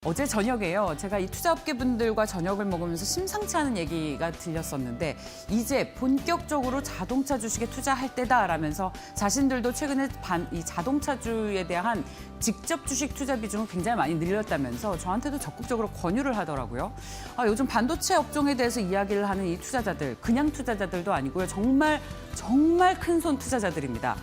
어제 저녁에요. 제가 이 투자업계분들과 저녁을 먹으면서 심상치 않은 얘기가 들렸었는데 이제 본격적으로 자동차 주식에 투자할 때다라면서 자신들도 최근에 이 자동차주에 대한 직접 주식 투자 비중을 굉장히 많이 늘렸다면서 저한테도 적극적으로 권유를 하더라고요. 요즘 반도체 업종에 대해서 이야기를 하는 이 투자자들, 그냥 투자자들도 아니고요. 정말 큰 손 투자자들입니다.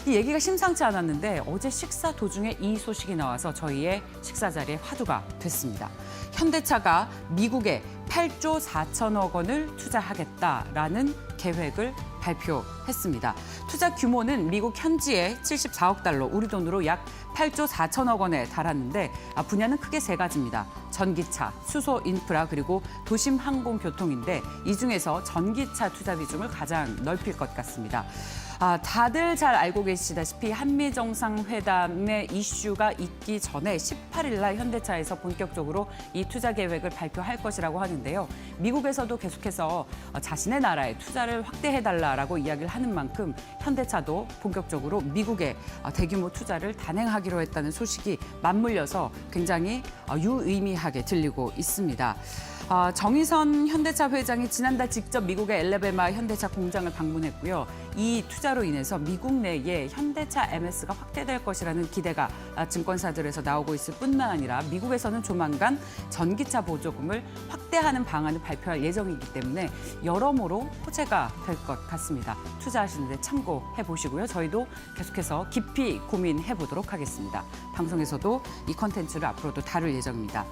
이 얘기가 심상치 않았는데 어제 식사 도중에 이 소식이 나와서 저희의 식사 자리에 화두가 됐습니다. 현대차가 미국에 8조 4천억 원을 투자하겠다라는 계획을 발표했습니다. 투자 규모는 미국 현지의 74억 달러, 우리 돈으로 약 8조 4천억 원에 달하는데 분야는 크게 세 가지입니다. 전기차, 수소 인프라, 그리고 도심 항공교통인데 이 중에서 전기차 투자 비중을 가장 넓힐 것 같습니다. 다들 잘 알고 계시다시피 한미 정상회담의 이슈가 있기 전에 18일 날 현대차에서 본격적으로 이 투자 계획을 발표할 것이라고 하는데요. 미국에서도 계속해서 자신의 나라에 투자를 확대해달라고 이야기를 하는 만큼 현대차도 본격적으로 미국에 대규모 투자를 단행하기로 했다는 소식이 맞물려서 굉장히 유의미하게 들리고 있습니다. 정의선 현대차 회장이 지난달 직접 미국의 엘레베마 현대차 공장을 방문했고요. 이 투자로 인해서 미국 내에 현대차 MS가 확대될 것이라는 기대가 증권사들에서 나오고 있을 뿐만 아니라 미국에서는 조만간 전기차 보조금을 확대하는 방안을 발표할 예정이기 때문에 여러모로 호재가 될 것 같습니다. 투자하시는데 참고해 보시고요. 저희도 계속해서 깊이 고민해 보도록 하겠습니다. 방송에서도 이 컨텐츠를 앞으로도 다룰 예정입니다.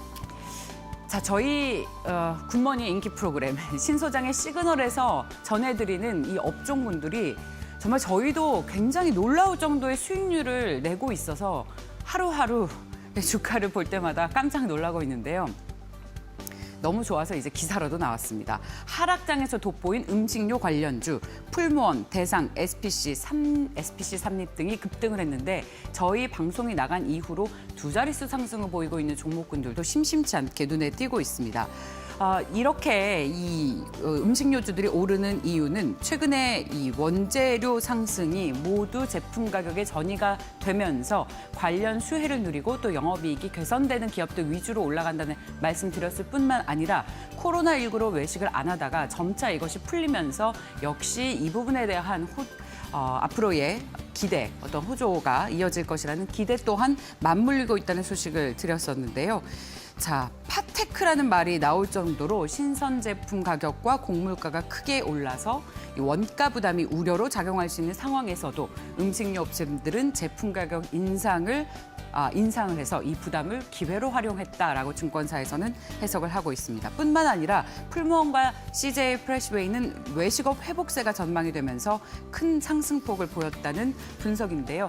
자, 저희 굿모닝 인기 프로그램 신소장의 시그널에서 전해드리는 이 업종군들이 정말 저희도 굉장히 놀라울 정도의 수익률을 내고 있어서 하루하루 주가를 볼 때마다 깜짝 놀라고 있는데요. 너무 좋아서 이제 기사로도 나왔습니다. 하락장에서 돋보인 음식료 관련주, 풀무원, 대상, SPC 삼립 등이 급등을 했는데 저희 방송이 나간 이후로 두 자릿수 상승을 보이고 있는 종목군들도 심심치 않게 눈에 띄고 있습니다. 이렇게 이 음식료주들이 오르는 이유는 최근에 이 원재료 상승이 모두 제품 가격에 전이가 되면서 관련 수혜를 누리고 또 영업이익이 개선되는 기업들 위주로 올라간다는 말씀 드렸을 뿐만 아니라 코로나19로 외식을 안 하다가 점차 이것이 풀리면서 역시 이 부분에 대한 앞으로의 기대, 어떤 호조가 이어질 것이라는 기대 또한 맞물리고 있다는 소식을 드렸었는데요. 자, 팟테크라는 말이 나올 정도로 신선 제품 가격과 곡물가가 크게 올라서 원가 부담이 우려로 작용할 수 있는 상황에서도 음식료 업체들은 제품 가격 인상을 해서 이 부담을 기회로 활용했다라고 증권사에서는 해석을 하고 있습니다. 뿐만 아니라 풀무원과 CJ 프레시웨이는 외식업 회복세가 전망이 되면서 큰 상승폭을 보였다는 분석인데요.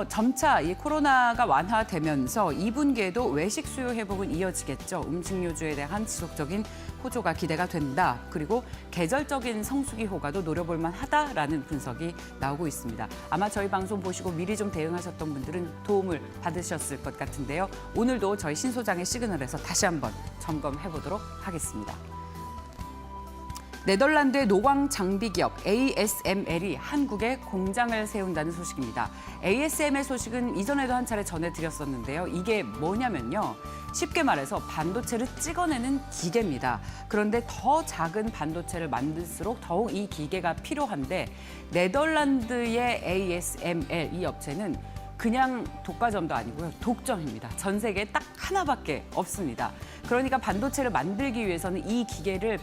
점차 이 코로나가 완화되면서 2분기에도 외식 수요 회복은 이어지겠죠. 음식료주에 대한 지속적인 호조가 기대가 된다. 그리고 계절적인 성수기 효과도 노려볼 만하다라는 분석이 나오고 있습니다. 아마 저희 방송 보시고 미리 좀 대응하셨던 분들은 도움을 받으셨을 것 같은데요. 오늘도 저희 신소장의 시그널에서 다시 한번 점검해 보도록 하겠습니다. 네덜란드의 노광 장비 기업 ASML이 한국에 공장을 세운다는 소식입니다. ASML 소식은 이전에도 한 차례 전해드렸었는데요. 이게 뭐냐면요. 쉽게 말해서 반도체를 찍어내는 기계입니다. 그런데 더 작은 반도체를 만들수록 더욱 이 기계가 필요한데 네덜란드의 ASML 이 업체는 그냥 독과점도 아니고요. 독점입니다. 전 세계에 딱 하나밖에 없습니다. 그러니까 반도체를 만들기 위해서는 이 기계가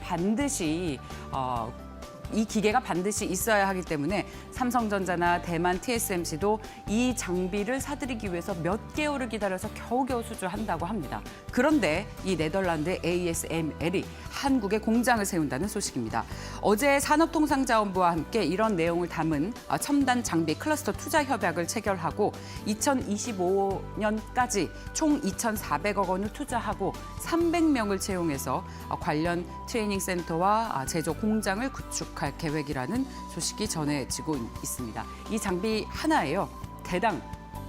반드시 있어야 하기 때문에 삼성전자나 대만 TSMC도 이 장비를 사들이기 위해서 몇 개월을 기다려서 겨우겨우 수주한다고 합니다. 그런데 이 네덜란드의 ASML이 한국에 공장을 세운다는 소식입니다. 어제 산업통상자원부와 함께 이런 내용을 담은 첨단 장비 클러스터 투자 협약을 체결하고 2025년까지 총 2,400억 원을 투자하고 300명을 채용해서 관련 트레이닝 센터와 제조 공장을 구축할 계획이라는 소식이 전해지고 있습니다. 이 장비 하나에요. 대당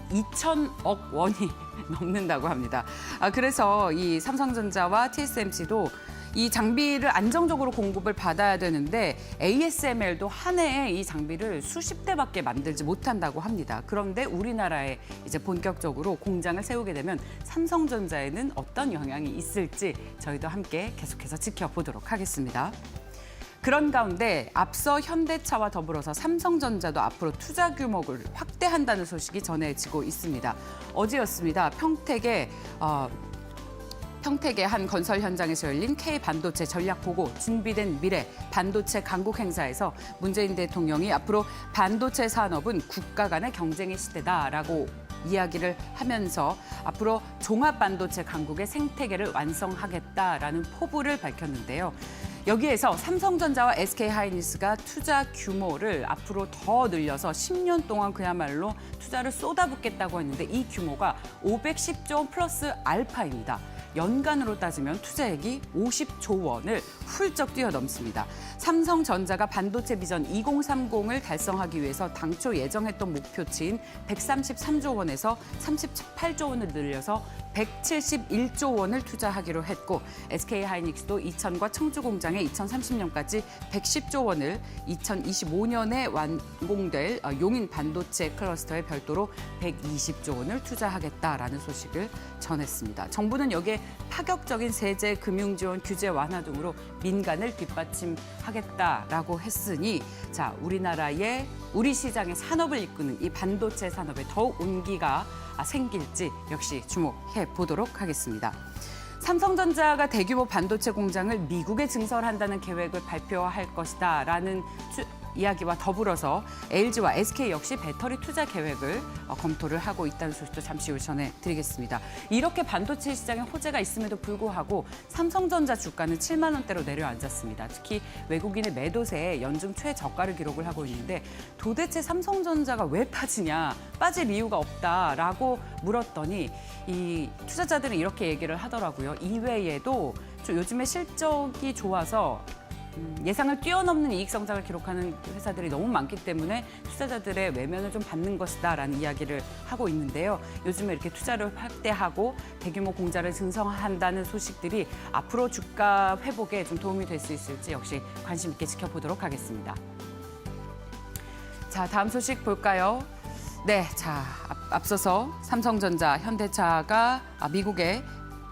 2천억 원이 넘는다고 합니다. 그래서 이 삼성전자와 TSMC도 이 장비를 안정적으로 공급을 받아야 되는데 ASML도 한 해에 이 장비를 수십 대밖에 만들지 못한다고 합니다. 그런데 우리나라에 이제 본격적으로 공장을 세우게 되면 삼성전자에는 어떤 영향이 있을지 저희도 함께 계속해서 지켜보도록 하겠습니다. 그런 가운데 앞서 현대차와 더불어서 삼성전자도 앞으로 투자 규모를 확대한다는 소식이 전해지고 있습니다. 어제였습니다. 평택의 한 건설 현장에서 열린 K반도체 전략보고 준비된 미래 반도체 강국 행사에서 문재인 대통령이 앞으로 반도체 산업은 국가 간의 경쟁의 시대다라고 이야기를 하면서 앞으로 종합 반도체 강국의 생태계를 완성하겠다라는 포부를 밝혔는데요. 여기에서 삼성전자와 SK하이닉스가 투자 규모를 앞으로 더 늘려서 10년 동안 그야말로 투자를 쏟아붓겠다고 했는데 이 규모가 510조 원 플러스 알파입니다. 연간으로 따지면 투자액이 50조 원을 훌쩍 뛰어넘습니다. 삼성전자가 반도체 비전 2030을 달성하기 위해서 당초 예정했던 목표치인 133조 원에서 38조 원을 늘려서 171조 원을 투자하기로 했고 SK하이닉스도 이천과 청주 공장에 2030년까지 110조 원을 2025년에 완공될 용인 반도체 클러스터에 별도로 120조 원을 투자하겠다라는 소식을 전했습니다. 정부는 여기에 파격적인 세제, 금융 지원, 규제 완화 등으로 민간을 뒷받침하겠다라고 했으니 자, 우리 시장의 산업을 이끄는 이 반도체 산업에 더욱 온기가 생길지 역시 주목해 보도록 하겠습니다. 삼성전자가 대규모 반도체 공장을 미국에 증설한다는 계획을 발표할 것이다라는 이야기와 더불어서 LG와 SK 역시 배터리 투자 계획을 검토를 하고 있다는 소식도 잠시 후 전해드리겠습니다. 이렇게 반도체 시장에 호재가 있음에도 불구하고 삼성전자 주가는 7만 원대로 내려앉았습니다. 특히 외국인의 매도세에 연중 최저가를 기록을 하고 있는데 도대체 삼성전자가 왜 빠지냐, 빠질 이유가 없다라고 물었더니 이 투자자들은 이렇게 얘기를 하더라고요. 이외에도 요즘에 실적이 좋아서 예상을 뛰어넘는 이익 성장을 기록하는 회사들이 너무 많기 때문에 투자자들의 외면을 좀 받는 것이다라는 이야기를 하고 있는데요. 요즘에 이렇게 투자를 확대하고 대규모 공장을 증설한다는 소식들이 앞으로 주가 회복에 좀 도움이 될 수 있을지 역시 관심 있게 지켜보도록 하겠습니다. 자, 다음 소식 볼까요? 네, 자, 앞서서 삼성전자, 현대차가 미국에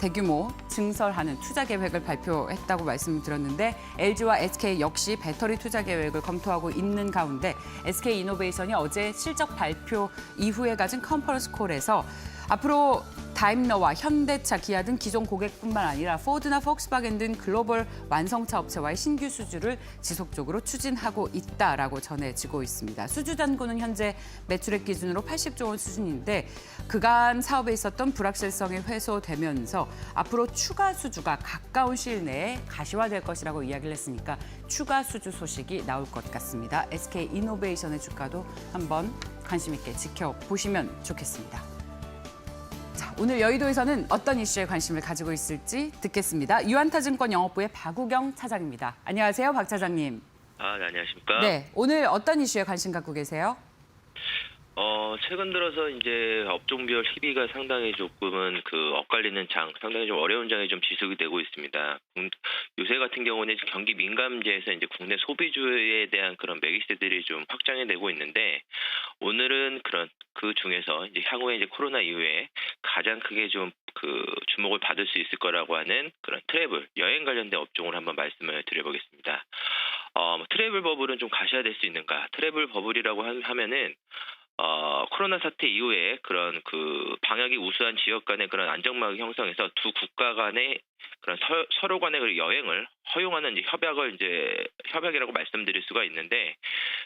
대규모 증설하는 투자 계획을 발표했다고 말씀드렸는데 LG와 SK 역시 배터리 투자 계획을 검토하고 있는 가운데 SK이노베이션이 어제 실적 발표 이후에 가진 컨퍼런스 콜에서 앞으로 다임러와 현대차, 기아 등 기존 고객뿐만 아니라 포드나 폭스바겐 등 글로벌 완성차 업체와의 신규 수주를 지속적으로 추진하고 있다라고 전해지고 있습니다. 수주 잔고는 현재 매출액 기준으로 80조 원 수준인데 그간 사업에 있었던 불확실성이 해소되면서 앞으로 추가 수주가 가까운 시일 내에 가시화될 것이라고 이야기를 했으니까 추가 수주 소식이 나올 것 같습니다. SK이노베이션의 주가도 한번 관심 있게 지켜보시면 좋겠습니다. 자, 오늘 여의도에서는 어떤 이슈에 관심을 가지고 있을지 듣겠습니다. 유한타증권 영업부의 박우경 차장입니다. 안녕하세요, 박 차장님. 네, 안녕하십니까? 네, 오늘 어떤 이슈에 관심 갖고 계세요? 최근 들어서 이제 업종별 희비가 상당히 조금은 엇갈리는 상당히 좀 어려운 장이 좀 지속이 되고 있습니다. 요새 같은 경우는 경기 민감지에서 이제 국내 소비주에 대한 그런 매기세들이 좀 확장이 되고 있는데 오늘은 그 중에서 이제 향후에 이제 코로나 이후에 가장 크게 좀 주목을 받을 수 있을 거라고 하는 그런 트래블, 여행 관련된 업종을 한번 말씀을 드려보겠습니다. 트래블 버블은 좀 가셔야될 수 있는가? 트래블 버블이라고 하면은 코로나 사태 이후에 그런 방역이 우수한 지역 간의 그런 안정망을 형성해서 두 국가 간의 그런 서로 간의 여행을 허용하는 협약이라고 말씀드릴 수가 있는데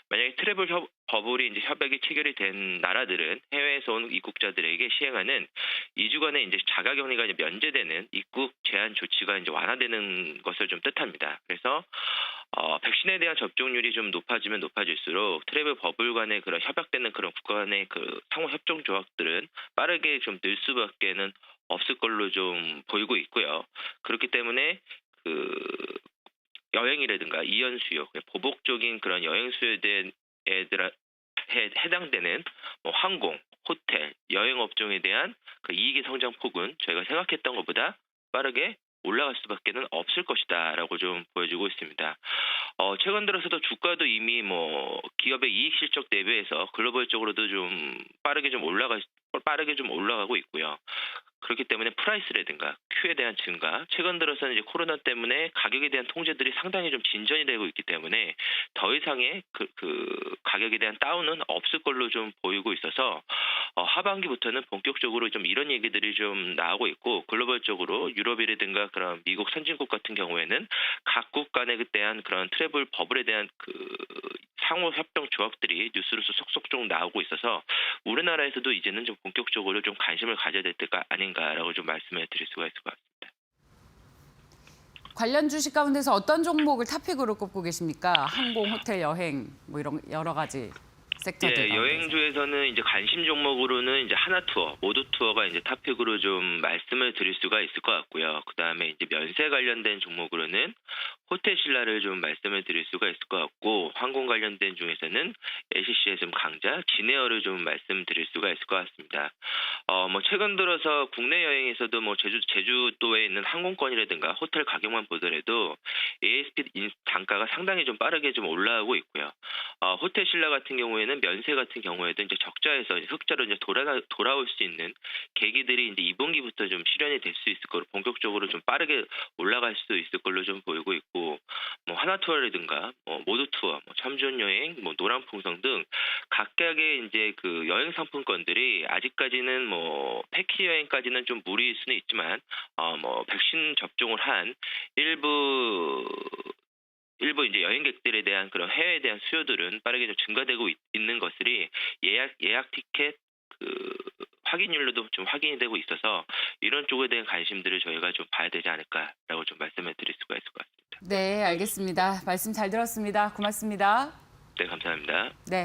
만약에 트래블 버블이 이제 협약이 체결이 된 나라들은 해외에서 온 입국자들에게 시행하는 2주간의 이제 자가격리가 이제 면제되는 입국 제한 조치가 이제 완화되는 것을 좀 뜻합니다. 그래서 백신에 대한 접종률이 좀 높아지면 높아질수록 트래블 버블 간의 그런 협약되는 그런 국가 간의 상호 협정 조약들은 빠르게 좀 늘 수밖에는 없을 걸로 좀 보이고 있고요. 그렇기 때문에 여행이라든가 이연 수요, 보복적인 그런 여행 수요에 대한 해당되는 항공, 호텔, 여행 업종에 대한 이익의 성장 폭은 저희가 생각했던 것보다 빠르게 올라갈 수밖에는 없을 것이다라고 좀 보여주고 있습니다. 최근 들어서도 주가도 이미 뭐 기업의 이익 실적 대비해서 글로벌적으로도 좀 빠르게 좀 올라가고 있고요. 그렇기 때문에 프라이스라든가 Q에 대한 증가, 최근 들어서는 이제 코로나 때문에 가격에 대한 통제들이 상당히 좀 진전이 되고 있기 때문에 더 이상의 그 가격에 대한 다운은 없을 걸로 좀 보이고 있어서 하반기부터는 본격적으로 좀 이런 얘기들이 좀 나오고 있고, 글로벌적으로 유럽이라든가 그런 미국 선진국 같은 경우에는 각국 간에 대한 그런 트래블 버블에 대한 그 상호 협정 조약들이 뉴스로서 속속 좀 나오고 있어서 우리나라에서도 이제는 좀 본격적으로 좀 관심을 가져야 될 때가 아닌가라고 좀 말씀을 드릴 수가 있을 것 같습니다. 관련 주식 가운데서 어떤 종목을 탑픽으로 꼽고 계십니까? 항공, 호텔, 여행 뭐 이런 여러 가지 섹터들 예, 가운데서. 여행주에서는 이제 관심 종목으로는 이제 하나투어, 모두투어가 이제 탑픽으로 좀 말씀을 드릴 수가 있을 것 같고요. 그 다음에 이제 면세 관련된 종목으로는 호텔신라를 좀 말씀을 드릴 수가 있을 것 같고, 항공 관련된 중에서는 LCC의 좀 강자, 진에어를 좀 말씀드릴 수가 있을 것 같습니다. 뭐 최근 들어서 국내 여행에서도 뭐 제주도에 있는 항공권이라든가 호텔 가격만 보더라도 ASP 단가가 상당히 좀 빠르게 좀 올라가고 있고요. 호텔신라 같은 경우에는 면세 같은 경우에도 이제 적자에서 이제 흑자로 이제 돌아올 수 있는 계기들이 이제 2분기부터 좀 실현이 될 수 있을 거로, 본격적으로 좀 빠르게 올라갈 수 있을 걸로 좀 보이고 있고, 뭐 하나투어라든가 뭐 모두투어, 뭐 참전여행, 뭐 노랑풍성 등 각각의 이제 그 여행 상품권들이 아직까지는 뭐 패키지 여행까지는 좀 무리일 수는 있지만 뭐 백신 접종을 한 일부 이제 여행객들에 대한 그런 해외에 대한 수요들은 빠르게 좀 증가되고 있는 것들이 예약 티켓 그 확인율로도 좀 확인이 되고 있어서 이런 쪽에 대한 관심들을 저희가 좀 봐야 되지 않을까라고 좀 말씀을 드릴 수가 있을 것 같습니다. 네, 알겠습니다. 말씀 잘 들었습니다. 고맙습니다. 네, 감사합니다. 네.